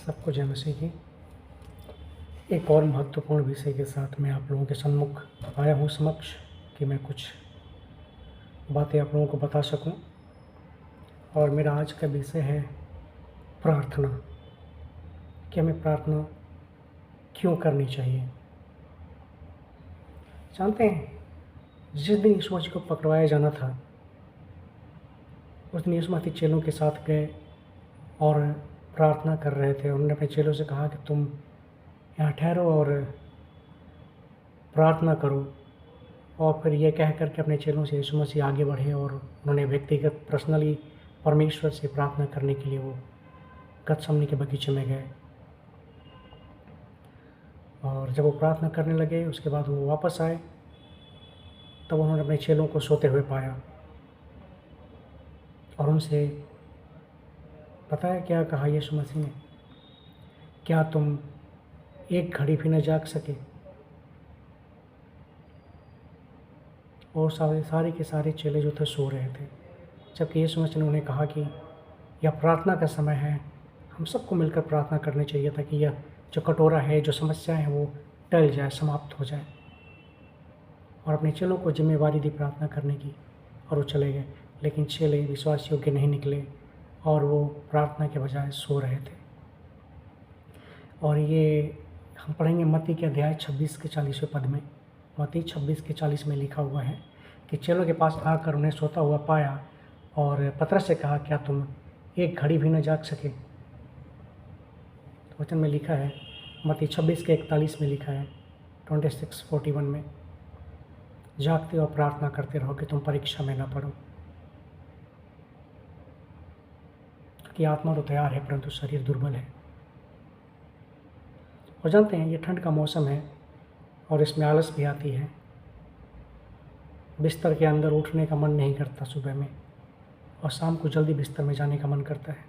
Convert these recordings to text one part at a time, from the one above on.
सबको जय मसीह की। एक और महत्वपूर्ण विषय के साथ मैं आप लोगों के सम्मुख आया हूँ समक्ष कि मैं कुछ बातें आप लोगों को बता सकूं। और मेरा आज का विषय है प्रार्थना, कि हमें प्रार्थना क्यों करनी चाहिए। जानते हैं, जिस दिन यीशु मसीह को पकड़वाया जाना था उस दिन यीशु मसीह चेलों के साथ गए और प्रार्थना कर रहे थे। उन्होंने अपने चेलों से कहा कि तुम यहाँ ठहरो और प्रार्थना करो। और फिर ये कह कर के अपने चेलों से यीशु मसीह आगे बढ़े और उन्होंने व्यक्तिगत पर्सनली परमेश्वर से प्रार्थना करने के लिए वो गतसमनी के बगीचे में गए। और जब वो प्रार्थना करने लगे उसके बाद वो वापस आए, तब उन्होंने अपने चेलों को सोते हुए पाया और उनसे पता है क्या कहा यीशु मसीह ने? क्या तुम एक घड़ी भी न जाग सके? और सारे के सारे चेले जो थे सो रहे थे, जबकि यीशु मसीह ने उन्हें कहा कि यह प्रार्थना का समय है, हम सबको मिलकर प्रार्थना करनी चाहिए ताकि यह जो कटोरा है, जो समस्याएं हैं, वो टल जाए, समाप्त हो जाए। और अपने चेलों को जिम्मेवारी दी प्रार्थना करने की और वो चले गए। लेकिन चेले विश्वास योग्य नहीं निकले और वो प्रार्थना के बजाय सो रहे थे। और ये हम पढ़ेंगे मत्ती के अध्याय 26 के 40वें पद में। मत्ती 26 के 40 में लिखा हुआ है कि चेलों के पास आकर उन्हें सोता हुआ पाया और पतरस से कहा, क्या तुम एक घड़ी भी न जाग सके? तो वचन में लिखा है, मत्ती 26 के 41 में लिखा है, 26:41 में, जागते और प्रार्थना करते रहो कि तुम परीक्षा में न पड़ो। कि आत्मा तो तैयार है परंतु शरीर दुर्बल है। और जानते हैं, ये ठंड का मौसम है और इसमें आलस भी आती है। बिस्तर के अंदर उठने का मन नहीं करता सुबह में, और शाम को जल्दी बिस्तर में जाने का मन करता है।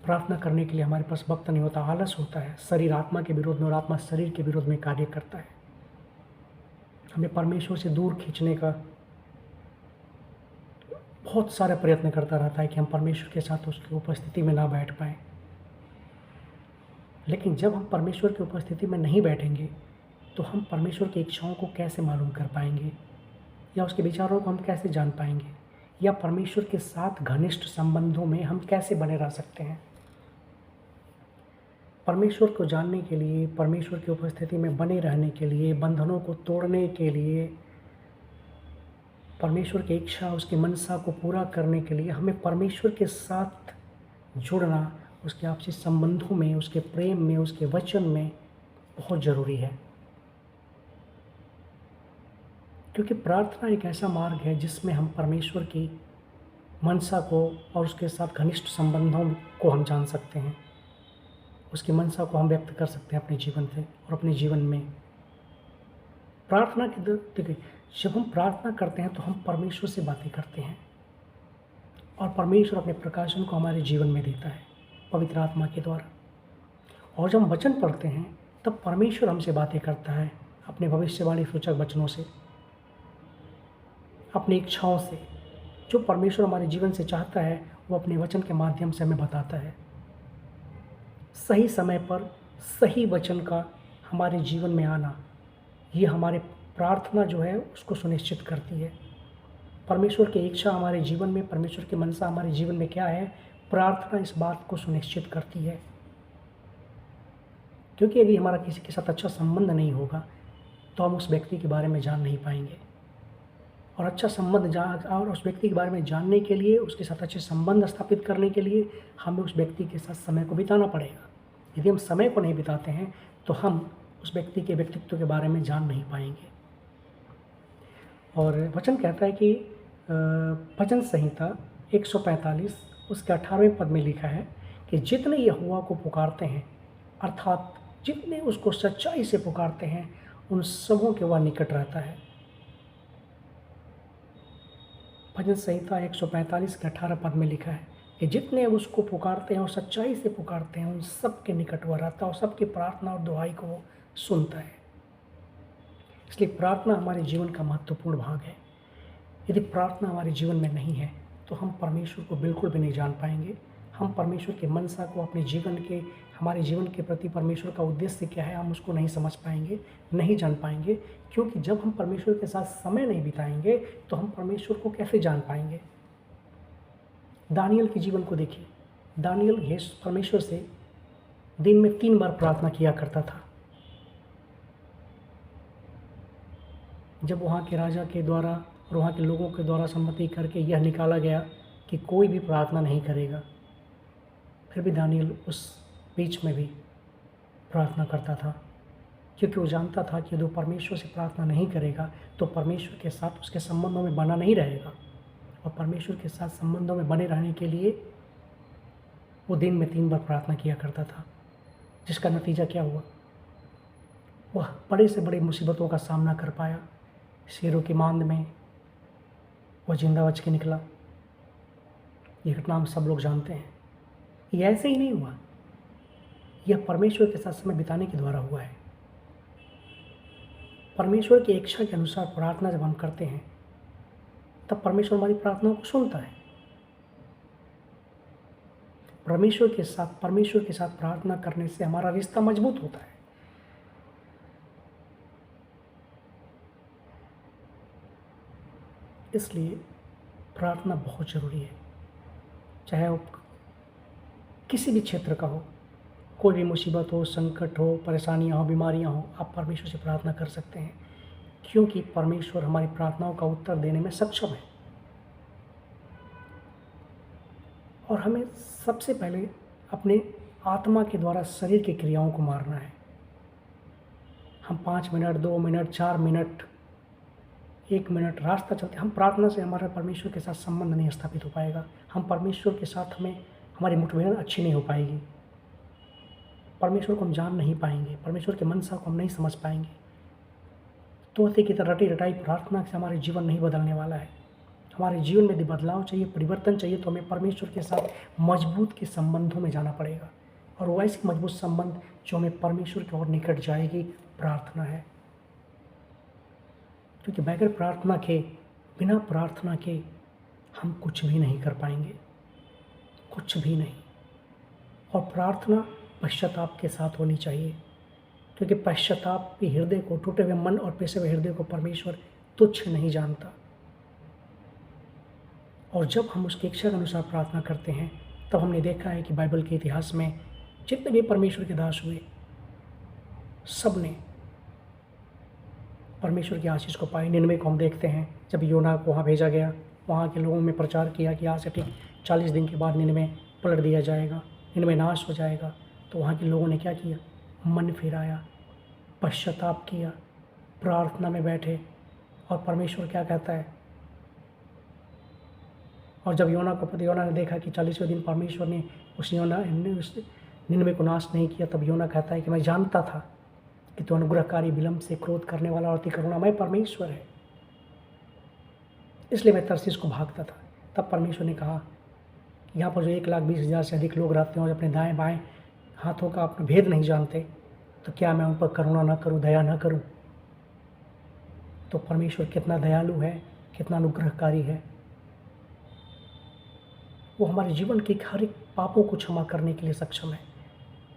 प्रार्थना करने के लिए हमारे पास वक्त नहीं होता, आलस होता है। शरीर आत्मा के विरोध में और आत्मा शरीर के विरोध में कार्य करता है। हमें परमेश्वर से दूर खींचने का बहुत सारे प्रयत्न करता रहता है कि हम परमेश्वर के साथ उसकी उपस्थिति में ना बैठ पाएँ। लेकिन जब हम परमेश्वर की उपस्थिति में नहीं बैठेंगे तो हम परमेश्वर की इच्छाओं को कैसे मालूम कर पाएंगे, या उसके विचारों को हम कैसे जान पाएंगे, या परमेश्वर के साथ घनिष्ठ संबंधों में हम कैसे बने रह सकते हैं। परमेश्वर को जानने के लिए, परमेश्वर की उपस्थिति में बने रहने के लिए, बंधनों को तोड़ने के लिए, परमेश्वर की इच्छा, उसकी मनसा को पूरा करने के लिए हमें परमेश्वर के साथ जुड़ना, उसके आपसी संबंधों में, उसके प्रेम में, उसके वचन में बहुत ज़रूरी है। क्योंकि प्रार्थना एक ऐसा मार्ग है जिसमें हम परमेश्वर की मनसा को और उसके साथ घनिष्ठ संबंधों को हम जान सकते हैं। उसकी मनसा को हम व्यक्त कर सकते हैं अपने जीवन से और अपने जीवन में। प्रार्थना की देखिए, जब हम प्रार्थना करते हैं तो हम परमेश्वर से बातें करते हैं और परमेश्वर अपने प्रकाशन को हमारे जीवन में देता है पवित्र आत्मा के द्वारा। और जब हम वचन पढ़ते हैं तब परमेश्वर हमसे बातें करता है अपने भविष्यवाणी सूचक वचनों से, अपनी इच्छाओं से। जो परमेश्वर हमारे जीवन से चाहता है वो अपने वचन के माध्यम से हमें बताता है। सही समय पर सही वचन का हमारे जीवन में आना, ये हमारे प्रार्थना जो है उसको सुनिश्चित करती है। परमेश्वर की इच्छा हमारे जीवन में, परमेश्वर की मनसा हमारे जीवन में क्या है, प्रार्थना इस बात को सुनिश्चित करती है। क्योंकि यदि हमारा किसी के साथ अच्छा संबंध नहीं होगा तो हम उस व्यक्ति के बारे में जान नहीं पाएंगे। और अच्छा संबंध और उस व्यक्ति के बारे में जानने के लिए, उसके साथ अच्छे संबंध स्थापित करने के लिए हमें उस व्यक्ति के साथ समय को बिताना पड़ेगा। यदि हम समय को नहीं बिताते हैं तो हम उस व्यक्ति के व्यक्तित्व के बारे में जान नहीं पाएंगे। और वचन कहता है कि भजन संहिता 145 उसके 18वें पद में लिखा है कि जितने यहोवा को पुकारते हैं, अर्थात जितने उसको सच्चाई से पुकारते हैं, उन सबों के वह निकट रहता है। भजन संहिता 145 के 18 पद में लिखा है कि जितने उसको पुकारते हैं और सच्चाई से पुकारते हैं, उन सब के निकट वह रहता है और सबकी प्रार्थना और दुहाई को वो सुनता है। इसलिए प्रार्थना हमारे जीवन का महत्वपूर्ण भाग है। यदि प्रार्थना हमारे जीवन में नहीं है तो हम परमेश्वर को बिल्कुल भी नहीं जान पाएंगे, हम परमेश्वर की मनसा को अपने जीवन के हमारे जीवन के प्रति परमेश्वर का उद्देश्य क्या है हम उसको नहीं समझ पाएंगे, नहीं जान पाएंगे। क्योंकि जब हम परमेश्वर के साथ समय नहीं बिताएंगे तो हम परमेश्वर को कैसे जान पाएंगे। दानियल के जीवन को देखिए। दानियल यीशु परमेश्वर से दिन में 3 बार प्रार्थना किया करता था। जब वहाँ के राजा के द्वारा और वहाँ के लोगों के द्वारा सम्मति करके यह निकाला गया कि कोई भी प्रार्थना नहीं करेगा, फिर भी दानियल उस बीच में भी प्रार्थना करता था, क्योंकि वो जानता था कि यदि वो परमेश्वर से प्रार्थना नहीं करेगा तो परमेश्वर के साथ उसके संबंधों में बना नहीं रहेगा। और परमेश्वर के साथ संबंधों में बने रहने के लिए वो दिन में 3 बार प्रार्थना किया करता था, जिसका नतीजा क्या हुआ, वह बड़े से बड़ी मुसीबतों का सामना कर पाया। शेरों की मांद में वह जिंदा बच के निकला। ये घटना हम सब लोग जानते हैं। ये ऐसे ही नहीं हुआ, यह परमेश्वर के साथ समय बिताने के द्वारा हुआ है। परमेश्वर की इच्छा के अनुसार प्रार्थना जब हम करते हैं तब परमेश्वर हमारी प्रार्थनाओं को सुनता है। परमेश्वर के साथ प्रार्थना करने से हमारा रिश्ता मजबूत होता है। इसलिए प्रार्थना बहुत ज़रूरी है। चाहे वो किसी भी क्षेत्र का हो, कोई भी मुसीबत हो, संकट हो, परेशानियां हो, बीमारियां हो, आप परमेश्वर से प्रार्थना कर सकते हैं, क्योंकि परमेश्वर हमारी प्रार्थनाओं का उत्तर देने में सक्षम है। और हमें सबसे पहले अपने आत्मा के द्वारा शरीर की क्रियाओं को मारना है। हम 5 मिनट, 2 मिनट, 4 मिनट, 1 मिनट रास्ता चलते, हम प्रार्थना से हमारा परमेश्वर के साथ संबंध नहीं स्थापित हो पाएगा। हम परमेश्वर के साथ हमारी मुठभेड़ अच्छी नहीं हो पाएगी। परमेश्वर को हम जान नहीं पाएंगे, परमेश्वर के मनसा को हम नहीं समझ पाएंगे। तोते की तरह रटी रटाई प्रार्थना से हमारे जीवन नहीं बदलने वाला है। हमारे जीवन में यदि बदलाव चाहिए, परिवर्तन चाहिए, तो हमें परमेश्वर के साथ मजबूत के संबंधों में जाना पड़ेगा। और वो ऐसी मजबूत संबंध जो हमें परमेश्वर की ओर निकट जाएगी, प्रार्थना है। क्योंकि बगैर प्रार्थना के, बिना प्रार्थना के हम कुछ भी नहीं कर पाएंगे, कुछ भी नहीं। और प्रार्थना पश्चाताप के साथ होनी चाहिए, क्योंकि पश्चाताप भी हृदय को, टूटे हुए मन और पिसे हुए हृदय को परमेश्वर तुच्छ नहीं जानता। और जब हम उसकी इच्छा के अनुसार प्रार्थना करते हैं तब हमने देखा है कि बाइबल के इतिहास में जितने भी परमेश्वर के दास हुए, सब ने परमेश्वर की आशीष को पाई। निनवे को हम देखते हैं, जब योना को वहाँ भेजा गया, वहाँ के लोगों में प्रचार किया कि आज से ठीक 40 दिन के बाद निनवे पलट दिया जाएगा, निनवे नाश हो जाएगा। तो वहाँ के लोगों ने क्या किया, मन फिराया, पश्चाताप किया, प्रार्थना में बैठे। और परमेश्वर क्या कहता है, और जब योना ने देखा कि 40वें दिन परमेश्वर ने उस निनवे को नाश नहीं किया, तब योना कहता है कि मैं जानता था कि तू अनुग्रहकारी, विलंब से क्रोध करने वाला और अति करुणामय परमेश्वर है, इसलिए मैं तरसीस को भागता था। तब परमेश्वर ने कहा कि यहाँ पर जो 1,20,000 से अधिक लोग रहते हैं और अपने दाएं बाएं हाथों का अपना भेद नहीं जानते, तो क्या मैं उन पर करुणा न करूँ, दया न करूँ। तो परमेश्वर कितना दयालु है, कितना अनुग्रहकारी है। वो हमारे जीवन के हर एक पापों को क्षमा करने के लिए सक्षम है।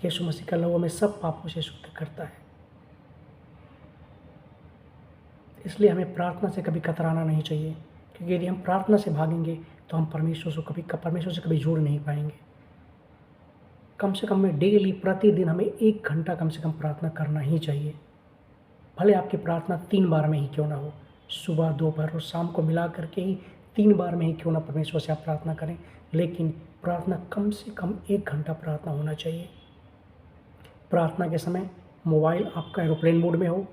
यीशु मसीह का लहू हमें सब पापों से शुद्ध करता है। इसलिए हमें प्रार्थना से कभी कतराना नहीं चाहिए, क्योंकि यदि हम प्रार्थना से भागेंगे तो हम परमेश्वर से कभी जुड़ नहीं पाएंगे। कम से कम में डेली, प्रतिदिन हमें 1 घंटा कम से कम प्रार्थना करना ही चाहिए। भले आपकी प्रार्थना 3 बार में ही क्यों ना हो, सुबह, दोपहर और शाम को मिला करके ही 3 बार में ही क्यों ना परमेश्वर से आप प्रार्थना करें, लेकिन प्रार्थना कम से कम 1 घंटा प्रार्थना होना चाहिए। प्रार्थना के समय मोबाइल आपका एरोप्लेन मोड में हो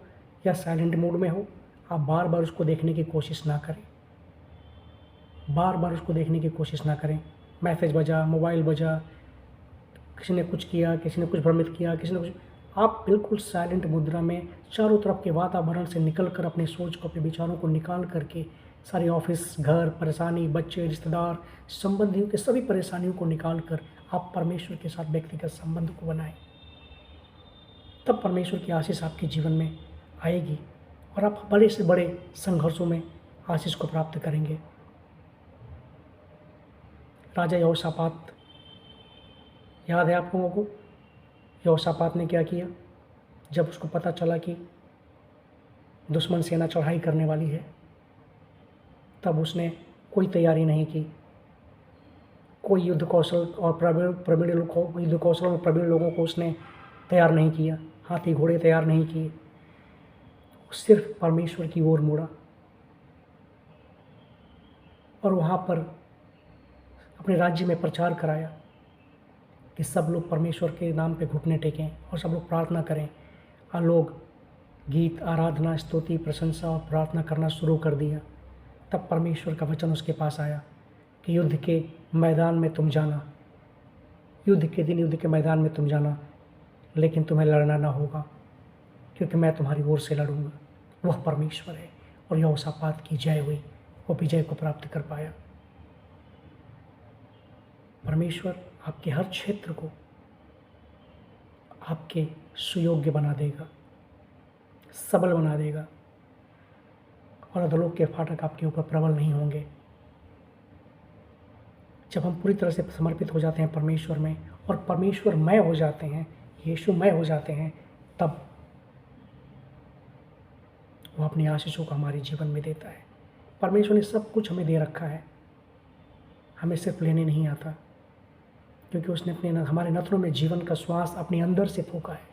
या साइलेंट मोड में हो, आप बार बार उसको देखने की कोशिश ना करें, बार बार उसको देखने की कोशिश ना करें। मैसेज बजा, मोबाइल बजा, किसी ने कुछ किया, किसी ने कुछ भ्रमित किया, किसी ने कुछ, आप बिल्कुल साइलेंट मुद्रा में चारों तरफ के वातावरण से निकल कर अपने सोच को, अपने विचारों को निकाल करके, सारी ऑफिस, घर, परेशानी, बच्चे, रिश्तेदार, संबंधियों के सभी परेशानियों को निकाल कर आप परमेश्वर के साथ व्यक्तिगत संबंध को बनाएं। तब परमेश्वर की आशीष आपके जीवन में आएगी और आप बड़े से बड़े संघर्षों में आशीष को प्राप्त करेंगे। राजा यहोशापात याद है आप लोगों को यहोशापात ने क्या किया? जब उसको पता चला कि दुश्मन सेना चढ़ाई करने वाली है, तब उसने कोई तैयारी नहीं की। कोई युद्ध कौशल और युद्ध कौशल में प्रवीण लोगों को उसने तैयार नहीं किया, हाथी घोड़े तैयार नहीं किए। सिर्फ परमेश्वर की ओर मुड़ा और वहाँ पर अपने राज्य में प्रचार कराया कि सब लोग परमेश्वर के नाम पे घुटने टेकें और सब लोग प्रार्थना करें। और लोग गीत, आराधना, स्तुति, प्रशंसा और प्रार्थना करना शुरू कर दिया। तब परमेश्वर का वचन उसके पास आया कि युद्ध के मैदान में तुम जाना, युद्ध के दिन युद्ध के मैदान में तुम जाना, लेकिन तुम्हें लड़ना ना होगा, क्योंकि मैं तुम्हारी ओर से लड़ूंगा। वह परमेश्वर है। और यहोशापात की जय हुई, वो विजय को प्राप्त कर पाया। परमेश्वर आपके हर क्षेत्र को आपके सुयोग्य बना देगा, सबल बना देगा, और अधोलोक के फाटक आपके ऊपर प्रबल नहीं होंगे। जब हम पूरी तरह से समर्पित हो जाते हैं परमेश्वर में और परमेश्वरमय हो जाते हैं, यीशुमय हो जाते हैं, तब वो अपनी आशीषों को हमारे जीवन में देता है। परमेश्वर ने सब कुछ हमें दे रखा है, हमें सिर्फ लेने नहीं आता, क्योंकि उसने हमारे नथनों में जीवन का श्वास अपने अंदर से फूंका है।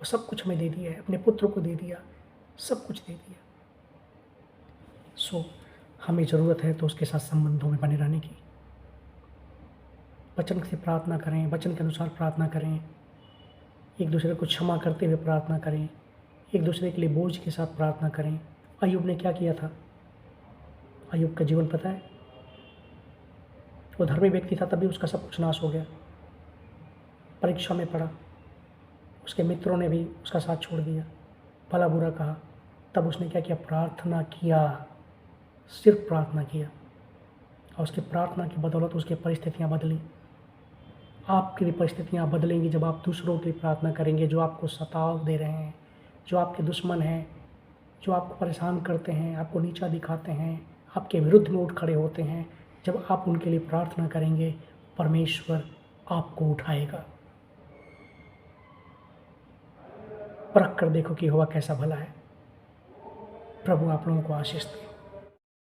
वो सब कुछ हमें दे दिया है, अपने पुत्र को दे दिया, सब कुछ दे दिया। सो हमें ज़रूरत है तो उसके साथ संबंधों में बने रहने की। वचन से प्रार्थना करें, वचन के अनुसार प्रार्थना करें, एक दूसरे को क्षमा करते हुए प्रार्थना करें, एक दूसरे के लिए बोझ के साथ प्रार्थना करें। अय्यूब ने क्या किया था? अय्यूब का जीवन पता है? वो धर्मी व्यक्ति था, तभी उसका सब कुछ नाश हो गया। परीक्षा में पड़ा, उसके मित्रों ने भी उसका साथ छोड़ दिया, भला बुरा कहा। तब उसने क्या किया? प्रार्थना किया, सिर्फ प्रार्थना किया, और उसकी प्रार्थना की बदौलत उसकी परिस्थितियाँ बदली। आपकी भी परिस्थितियाँ बदलेंगी जब आप दूसरों के लिए प्रार्थना करेंगे। जो आपको सताव दे रहे हैं, जो आपके दुश्मन हैं, जो आपको परेशान करते हैं, आपको नीचा दिखाते हैं, आपके विरुद्ध में उठ खड़े होते हैं, जब आप उनके लिए प्रार्थना करेंगे, परमेश्वर आपको उठाएगा। परख कर देखो कि यहोवा कैसा भला है। प्रभु आप लोगों को आशीष दे।